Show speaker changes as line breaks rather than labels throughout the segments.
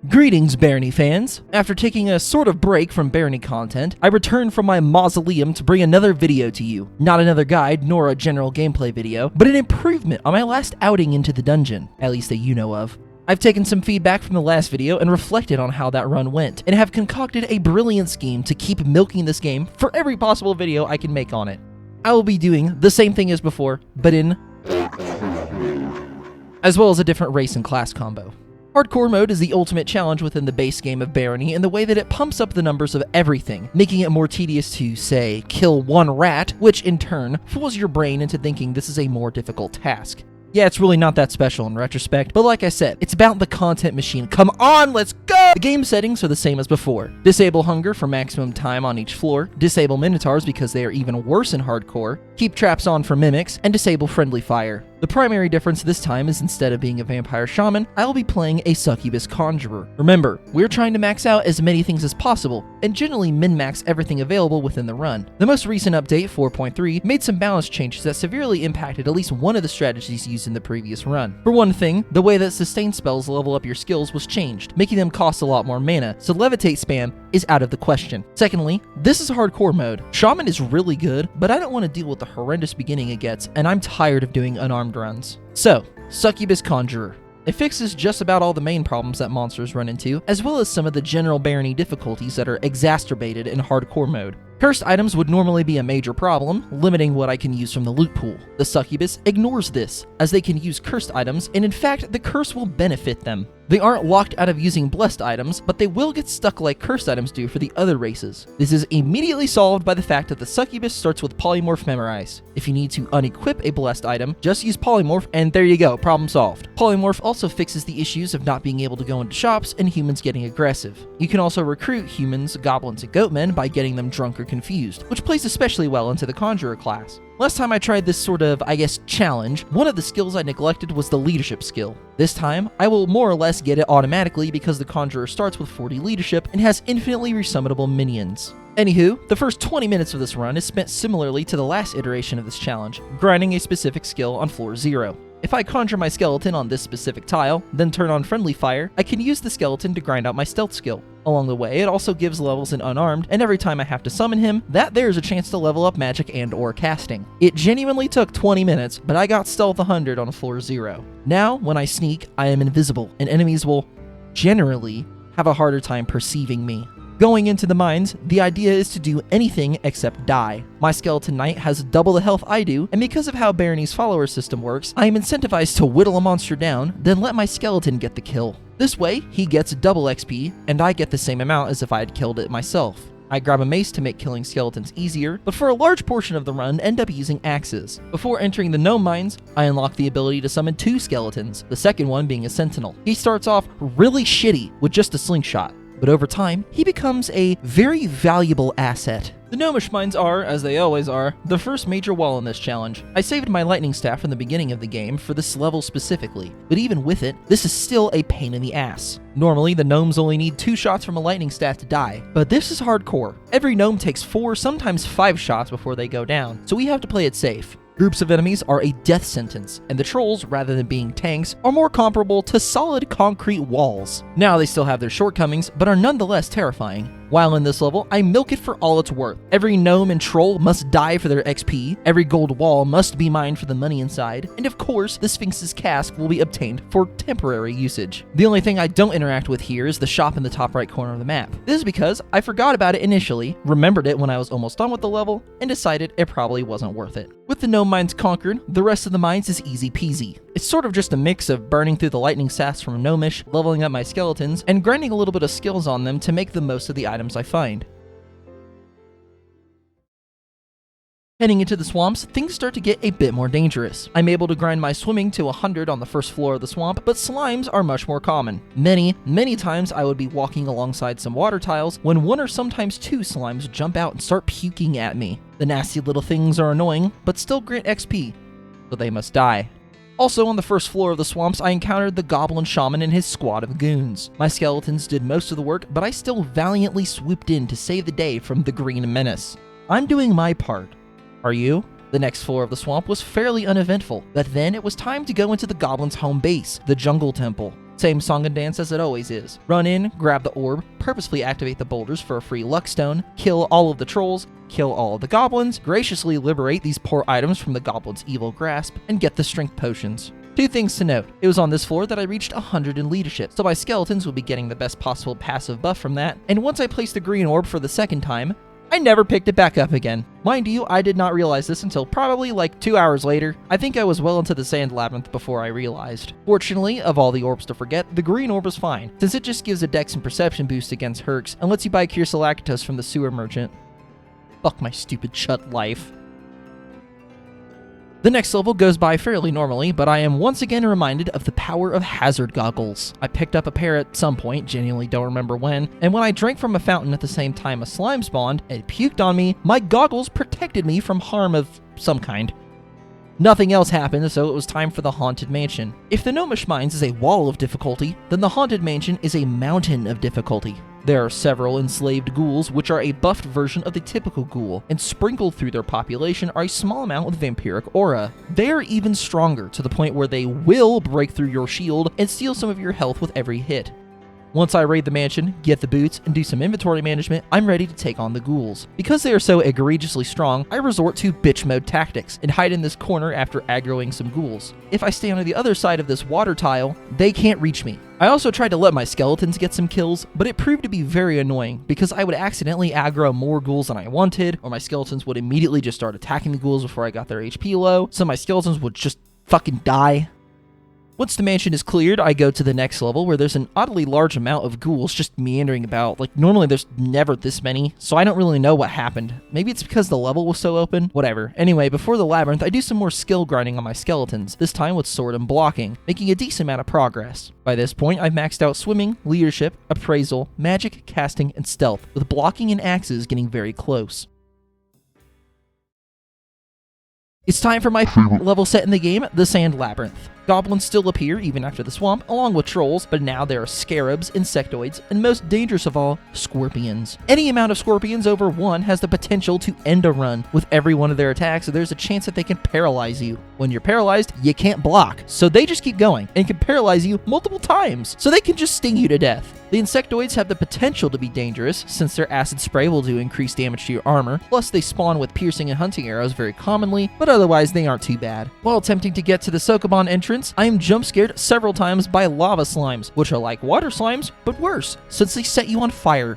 Greetings, Barony fans! After taking a sort of break from Barony content, I returned from my mausoleum to bring another video to you. Not another guide, nor a general gameplay video, but an improvement on my last outing into the dungeon, at least that you know of. I've taken some feedback from the last video and reflected on how that run went, and have concocted a brilliant scheme to keep milking this game for every possible video I can make on it. I will be doing the same thing as before, but in as well as a different race and class combo. Hardcore mode is the ultimate challenge within the base game of Barony in the way that it pumps up the numbers of everything, making it more tedious to, say, kill one rat, which in turn fools your brain into thinking this is a more difficult task. Yeah, it's really not that special in retrospect, but like I said, it's about the content machine. Come on, let's go! The game settings are the same as before. Disable hunger for maximum time on each floor, disable minotaurs because they are even worse in hardcore, keep traps on for mimics, and disable friendly fire. The primary difference this time is instead of being a vampire shaman, I will be playing a succubus conjurer. Remember, we're trying to max out as many things as possible, and generally min-max everything available within the run. The most recent update, 4.3, made some balance changes that severely impacted at least one of the strategies used in the previous run. For one thing, the way that sustain spells level up your skills was changed, making them cost a lot more mana, so levitate spam is out of the question. Secondly, this is hardcore mode. Shaman is really good, but I don't want to deal with the horrendous beginning it gets, and I'm tired of doing unarmed runs. So, Succubus Conjurer. It fixes just about all the main problems that monsters run into, as well as some of the general Barony difficulties that are exacerbated in hardcore mode. Cursed items would normally be a major problem, limiting what I can use from the loot pool. The Succubus ignores this, as they can use cursed items, and in fact, the curse will benefit them. They aren't locked out of using blessed items, but they will get stuck like cursed items do for the other races. This is immediately solved by the fact that the Succubus starts with Polymorph memorized. If you need to unequip a blessed item, just use Polymorph, and there you go, problem solved. Polymorph also fixes the issues of not being able to go into shops and humans getting aggressive. You can also recruit humans, goblins, and goatmen by getting them drunk or confused, which plays especially well into the Conjurer class. Last time I tried this sort of, challenge, one of the skills I neglected was the leadership skill. This time, I will more or less get it automatically because the Conjurer starts with 40 leadership and has infinitely resummonable minions. Anywho, the first 20 minutes of this run is spent similarly to the last iteration of this challenge, grinding a specific skill on floor 0. If I conjure my skeleton on this specific tile, then turn on friendly fire, I can use the skeleton to grind out my stealth skill. Along the way, it also gives levels in unarmed, and every time I have to summon him, there's a chance to level up magic and or casting. It genuinely took 20 minutes, but I got stealth 100 on floor 0. Now, when I sneak, I am invisible, and enemies will, generally, have a harder time perceiving me. Going into the mines, the idea is to do anything except die. My skeleton knight has double the health I do, and because of how Barony's follower system works, I am incentivized to whittle a monster down, then let my skeleton get the kill. This way, he gets double XP, and I get the same amount as if I had killed it myself. I grab a mace to make killing skeletons easier, but for a large portion of the run, end up using axes. Before entering the gnome mines, I unlock the ability to summon 2 skeletons, the second one being a sentinel. He starts off really shitty with just a slingshot, but over time, he becomes a very valuable asset. The gnomish mines are, as they always are, the first major wall in this challenge. I saved my lightning staff from the beginning of the game for this level specifically, but even with it, this is still a pain in the ass. Normally, the gnomes only need 2 shots from a lightning staff to die, but this is hardcore. Every gnome takes 4, sometimes 5 shots before they go down, so we have to play it safe. Groups of enemies are a death sentence, and the trolls, rather than being tanks, are more comparable to solid concrete walls. Now they still have their shortcomings, but are nonetheless terrifying. While in this level, I milk it for all it's worth. Every gnome and troll must die for their XP, every gold wall must be mined for the money inside, and of course, the Sphinx's cask will be obtained for temporary usage. The only thing I don't interact with here is the shop in the top right corner of the map. This is because I forgot about it initially, remembered it when I was almost done with the level, and decided it probably wasn't worth it. With the gnome mines conquered, the rest of the mines is easy peasy. It's sort of just a mix of burning through the lightning sacks from gnomish, leveling up my skeletons, and grinding a little bit of skills on them to make the most of the items I find. Heading into the swamps, things start to get a bit more dangerous. I'm able to grind my swimming to 100 on the first floor of the swamp, but slimes are much more common. Many times I would be walking alongside some water tiles when 1 or sometimes 2 slimes jump out and start puking at me. The nasty little things are annoying, but still grant XP, so they must die. Also, on the first floor of the swamps, I encountered the goblin shaman and his squad of goons. My skeletons did most of the work, but I still valiantly swooped in to save the day from the green menace. I'm doing my part. Are you? The next floor of the swamp was fairly uneventful, but then it was time to go into the goblin's home base, the Jungle Temple. Same song and dance as it always is. Run in, grab the orb, purposefully activate the boulders for a free luck stone, kill all of the trolls, kill all of the goblins, graciously liberate these poor items from the goblin's evil grasp, and get the strength potions. 2 things to note. It was on this floor that I reached 100 in leadership, so my skeletons will be getting the best possible passive buff from that, and once I placed the green orb for the second time, I never picked it back up again. Mind you, I did not realize this until probably like 2 hours later. I think I was well into the sand labyrinth before I realized. Fortunately, of all the orbs to forget, the green orb is fine, since it just gives a dex and perception boost against Hercs and lets you buy Cure Salactus from the sewer merchant. Fuck my stupid shut life. The next level goes by fairly normally, but I am once again reminded of the power of hazard goggles. I picked up a pair at some point, genuinely don't remember when, and when I drank from a fountain at the same time a slime spawned and puked on me, my goggles protected me from harm of some kind. Nothing else happened, so it was time for the Haunted Mansion. If the Gnomish Mines is a wall of difficulty, then the Haunted Mansion is a mountain of difficulty. There are several enslaved ghouls, which are a buffed version of the typical ghoul, and sprinkled through their population are a small amount with vampiric aura. They are even stronger, to the point where they will break through your shield and steal some of your health with every hit. Once I raid the mansion, get the boots, and do some inventory management, I'm ready to take on the ghouls. Because they are so egregiously strong, I resort to bitch mode tactics and hide in this corner after aggroing some ghouls. If I stay on the other side of this water tile, they can't reach me. I also tried to let my skeletons get some kills, but it proved to be very annoying because I would accidentally aggro more ghouls than I wanted, or my skeletons would immediately just start attacking the ghouls before I got their HP low, so my skeletons would just fucking die. Once the mansion is cleared, I go to the next level where there's an oddly large amount of ghouls just meandering about. Like, normally there's never this many, so I don't really know what happened. Maybe it's because the level was so open? Whatever. Anyway, before the labyrinth, I do some more skill grinding on my skeletons, this time with sword and blocking, making a decent amount of progress. By this point, I've maxed out swimming, leadership, appraisal, magic, casting, and stealth, with blocking and axes getting very close. It's time for my favorite level set in the game, the Sand Labyrinth. Goblins still appear even after the swamp, along with trolls, but now there are scarabs, insectoids, and most dangerous of all, scorpions. Any amount of scorpions over 1 has the potential to end a run. With every one of their attacks, there's a chance that they can paralyze you. When you're paralyzed, you can't block, so they just keep going, and can paralyze you multiple times, so they can just sting you to death. The insectoids have the potential to be dangerous, since their acid spray will do increased damage to your armor, plus they spawn with piercing and hunting arrows very commonly, but otherwise they aren't too bad. While attempting to get to the Sokoban entrance, I am jump scared several times by lava slimes, which are like water slimes, but worse, since they set you on fire.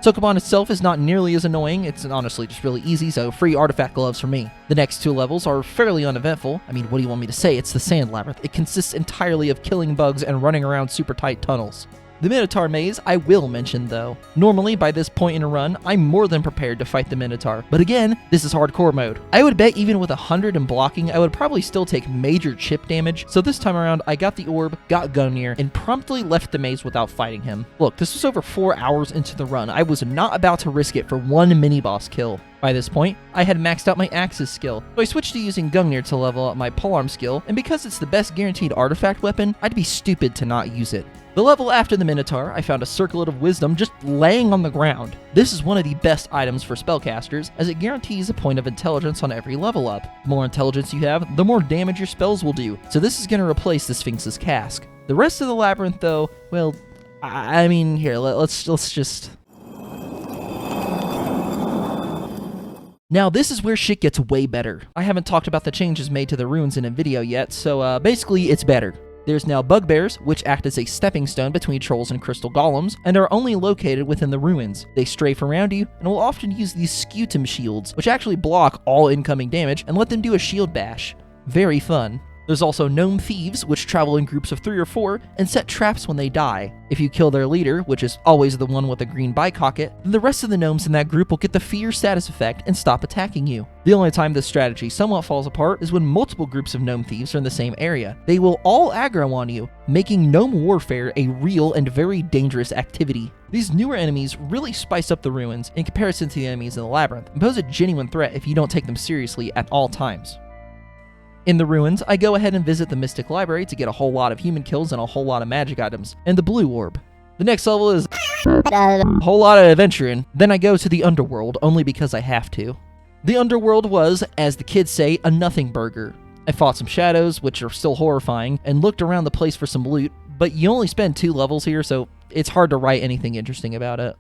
Sokoban itself is not nearly as annoying, it's honestly just really easy, so free artifact gloves for me. The next 2 levels are fairly uneventful. I mean, what do you want me to say? It's the Sand Labyrinth. It consists entirely of killing bugs and running around super tight tunnels. The Minotaur maze I will mention though. Normally, by this point in a run, I'm more than prepared to fight the Minotaur, but again, this is hardcore mode. I would bet even with 100 in blocking, I would probably still take major chip damage, so this time around, I got the orb, got Gungnir, and promptly left the maze without fighting him. Look, this was over 4 hours into the run. I was not about to risk it for 1 mini-boss kill. By this point, I had maxed out my Axes skill, so I switched to using Gungnir to level up my polearm skill, and because it's the best guaranteed artifact weapon, I'd be stupid to not use it. The level after the Minotaur, I found a Circlet of Wisdom just laying on the ground. This is one of the best items for spellcasters, as it guarantees a point of intelligence on every level up. The more intelligence you have, the more damage your spells will do, so this is going to replace the Sphinx's Cask. The rest of the labyrinth though, well, I mean, here, let's just... Now this is where shit gets way better. I haven't talked about the changes made to the ruins in a video yet, so basically it's better. There's now bugbears, which act as a stepping stone between trolls and crystal golems, and are only located within the ruins. They strafe around you, and will often use these scutum shields, which actually block all incoming damage and let them do a shield bash. Very fun. There's also gnome thieves, which travel in groups of 3 or 4 and set traps when they die. If you kill their leader, which is always the one with a green bicocket, then the rest of the gnomes in that group will get the fear status effect and stop attacking you. The only time this strategy somewhat falls apart is when multiple groups of gnome thieves are in the same area. They will all aggro on you, making gnome warfare a real and very dangerous activity. These newer enemies really spice up the ruins in comparison to the enemies in the labyrinth, and pose a genuine threat if you don't take them seriously at all times. In the ruins, I go ahead and visit the Mystic Library to get a whole lot of human kills and a whole lot of magic items, and the Blue Orb. The next level is a whole lot of adventuring. Then I go to the Underworld, only because I have to. The Underworld was, as the kids say, a nothing burger. I fought some shadows, which are still horrifying, and looked around the place for some loot, but you only spend 2 levels here, so it's hard to write anything interesting about it.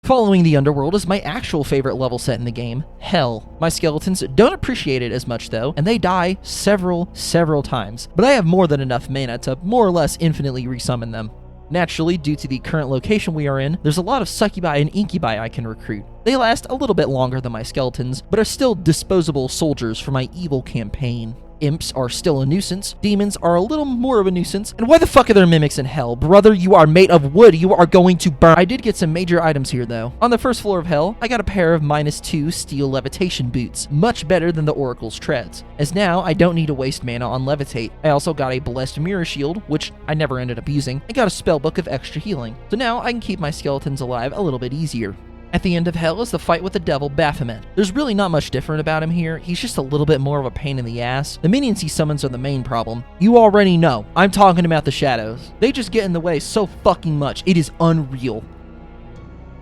Following the underworld is my actual favorite level set in the game, Hell. My skeletons don't appreciate it as much though, and they die several times, but I have more than enough mana to more or less infinitely resummon them. Naturally, due to the current location we are in, there's a lot of succubi and incubi I can recruit. They last a little bit longer than my skeletons, but are still disposable soldiers for my evil campaign. Imps are still a nuisance, demons are a little more of a nuisance, and why the fuck are there mimics in Hell? Brother, you are made of wood, you are going to burn. I did get some major items here though. On the first floor of Hell, I got a pair of -2 steel levitation boots, much better than the Oracle's treads, as now I don't need to waste mana on levitate. I also got a blessed mirror shield, which I never ended up using, and got a spellbook of extra healing, so now I can keep my skeletons alive a little bit easier. At the end of Hell is the fight with the devil Baphomet. There's really not much different about him here, he's just a little bit more of a pain in the ass. The minions he summons are the main problem. You already know, I'm talking about the shadows. They just get in the way so fucking much, it is unreal.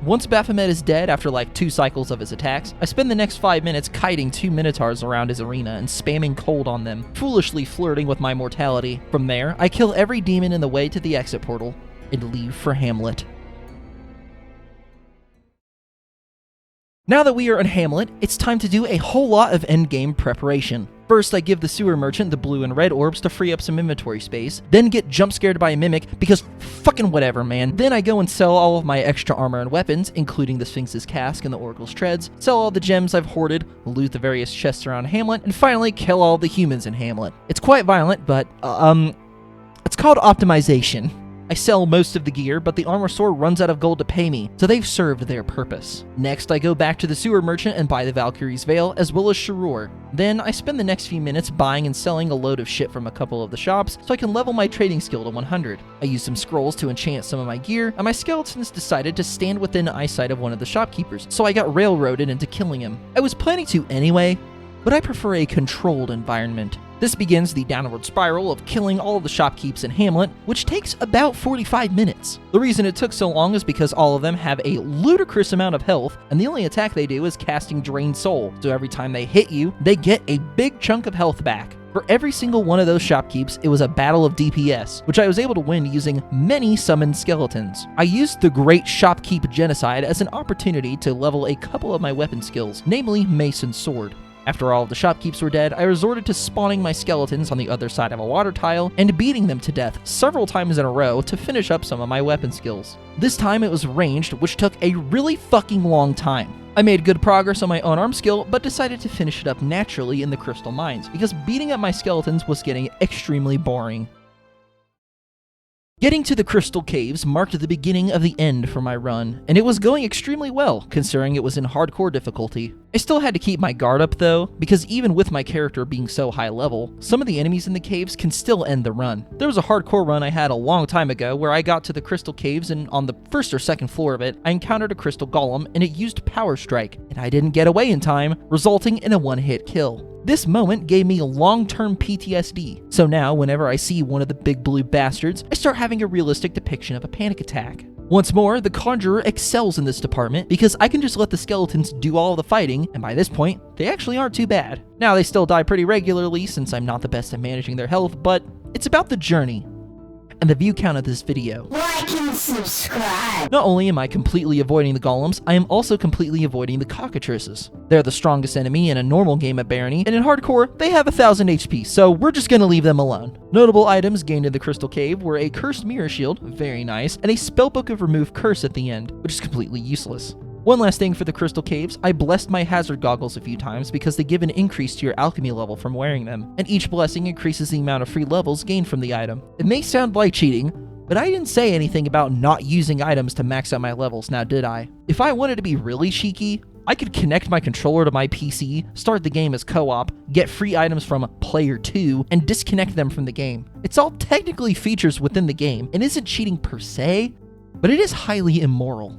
Once Baphomet is dead after like 2 cycles of his attacks, I spend the next 5 minutes kiting 2 minotaurs around his arena and spamming cold on them, foolishly flirting with my mortality. From there, I kill every demon in the way to the exit portal, and leave for Hamlet. Now that we are in Hamlet, it's time to do a whole lot of endgame preparation. First, I give the sewer merchant the blue and red orbs to free up some inventory space, then get jump scared by a mimic because fucking whatever, man. Then I go and sell all of my extra armor and weapons, including the Sphinx's cask and the Oracle's treads, sell all the gems I've hoarded, loot the various chests around Hamlet, and finally kill all the humans in Hamlet. It's quite violent, but, it's called optimization. I sell most of the gear, but the armor store runs out of gold to pay me, so they've served their purpose. Next, I go back to the sewer merchant and buy the Valkyrie's Veil, as well as Shuror. Then, I spend the next few minutes buying and selling a load of shit from a couple of the shops, so I can level my trading skill to 100. I use some scrolls to enchant some of my gear, and my skeletons decided to stand within eyesight of one of the shopkeepers, so I got railroaded into killing him. I was planning to anyway, but I prefer a controlled environment. This begins the downward spiral of killing all of the shopkeepers in Hamlet, which takes about 45 minutes. The reason it took so long is because all of them have a ludicrous amount of health, and the only attack they do is casting Drained Soul, so every time they hit you, they get a big chunk of health back. For every single one of those shopkeepers, it was a battle of DPS, which I was able to win using many summoned skeletons. I used the Great Shopkeep Genocide as an opportunity to level a couple of my weapon skills, namely Mace and Sword. After all of the shopkeepers were dead, I resorted to spawning my skeletons on the other side of a water tile and beating them to death several times in a row to finish up some of my weapon skills. This time it was ranged, which took a really fucking long time. I made good progress on my unarmed skill, but decided to finish it up naturally in the crystal mines, because beating up my skeletons was getting extremely boring. Getting to the Crystal Caves marked the beginning of the end for my run, and it was going extremely well, considering it was in hardcore difficulty. I still had to keep my guard up though, because even with my character being so high level, some of the enemies in the caves can still end the run. There was a hardcore run I had a long time ago where I got to the Crystal Caves and on the first or second floor of it, I encountered a Crystal Golem and it used Power Strike, and I didn't get away in time, resulting in a one-hit kill. This moment gave me long-term PTSD, so now whenever I see one of the big blue bastards, I start having a realistic depiction of a panic attack. Once more, the Conjurer excels in this department because I can just let the skeletons do all the fighting, and by this point, they actually aren't too bad. Now they still die pretty regularly since I'm not the best at managing their health, but it's about the journey and the view count of this video.
Like and subscribe.
Not only am I completely avoiding the golems, I am also completely avoiding the cockatrices. They're the strongest enemy in a normal game at Barony, and in hardcore, they have 1000 HP, so we're just gonna leave them alone. Notable items gained in the Crystal Cave were a cursed mirror shield, very nice, and a spellbook of remove curse at the end, which is completely useless. One last thing for the Crystal Caves, I blessed my hazard goggles a few times because they give an increase to your alchemy level from wearing them, and each blessing increases the amount of free levels gained from the item. It may sound like cheating, but I didn't say anything about not using items to max out my levels, now did I? If I wanted to be really cheeky, I could connect my controller to my PC, start the game as co-op, get free items from player 2, and disconnect them from the game. It's all technically features within the game, and isn't cheating per se, but it is highly immoral.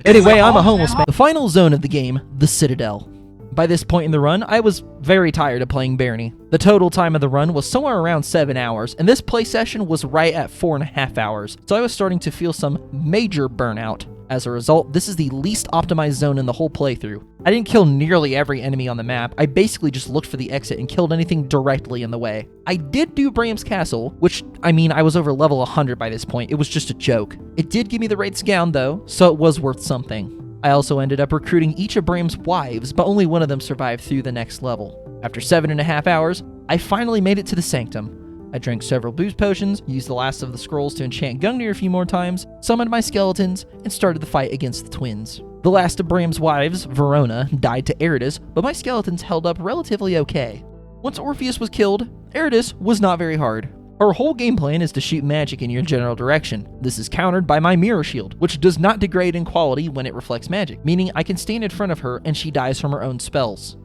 Anyway, I'm a homeless man. The final zone of the game, the Citadel. By this point in the run, I was very tired of playing Barony. The total time of the run was somewhere around 7 hours, and this play session was right at 4.5 hours, so I was starting to feel some major burnout. As a result, this is the least optimized zone in the whole playthrough. I didn't kill nearly every enemy on the map, I basically just looked for the exit and killed anything directly in the way. I did do Bram's Castle, which, I mean, I was over level 100 by this point, it was just a joke. It did give me the Wraith's Gown though, so it was worth something. I also ended up recruiting each of Bram's wives, but only one of them survived through the next level. After 7.5 hours, I finally made it to the Sanctum. I drank several boost potions, used the last of the scrolls to enchant Gungnir a few more times, summoned my skeletons, and started the fight against the twins. The last of Bram's wives, Verona, died to Eridus, but my skeletons held up relatively okay. Once Orpheus was killed, Eridus was not very hard. Her whole game plan is to shoot magic in your general direction. This is countered by my mirror shield, which does not degrade in quality when it reflects magic, meaning I can stand in front of her and she dies from her own spells.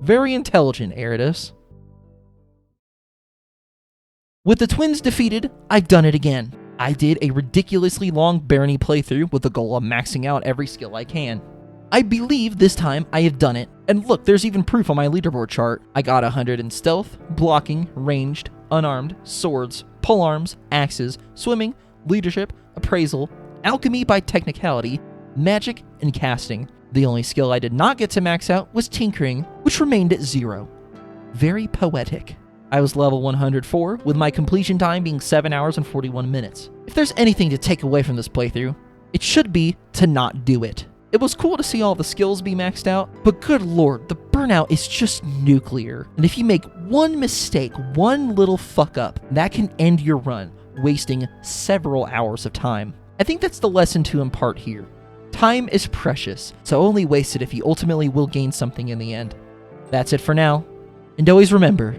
Very intelligent, Eridus. With the twins defeated, I've done it again. I did a ridiculously long Barony playthrough with the goal of maxing out every skill I can. I believe this time I have done it, and look, there's even proof on my leaderboard chart. I got 100 in stealth, blocking, ranged, unarmed, swords, polearms, axes, swimming, leadership, appraisal, alchemy by technicality, magic, and casting. The only skill I did not get to max out was tinkering, which remained at 0. Very poetic. I was level 104, with my completion time being 7 hours and 41 minutes. If there's anything to take away from this playthrough, it should be to not do it. It was cool to see all the skills be maxed out, but good lord, the burnout is just nuclear. And if you make one mistake, one little fuck up, that can end your run, wasting several hours of time. I think that's the lesson to impart here. Time is precious, so only waste it if you ultimately will gain something in the end. That's it for now, and always remember,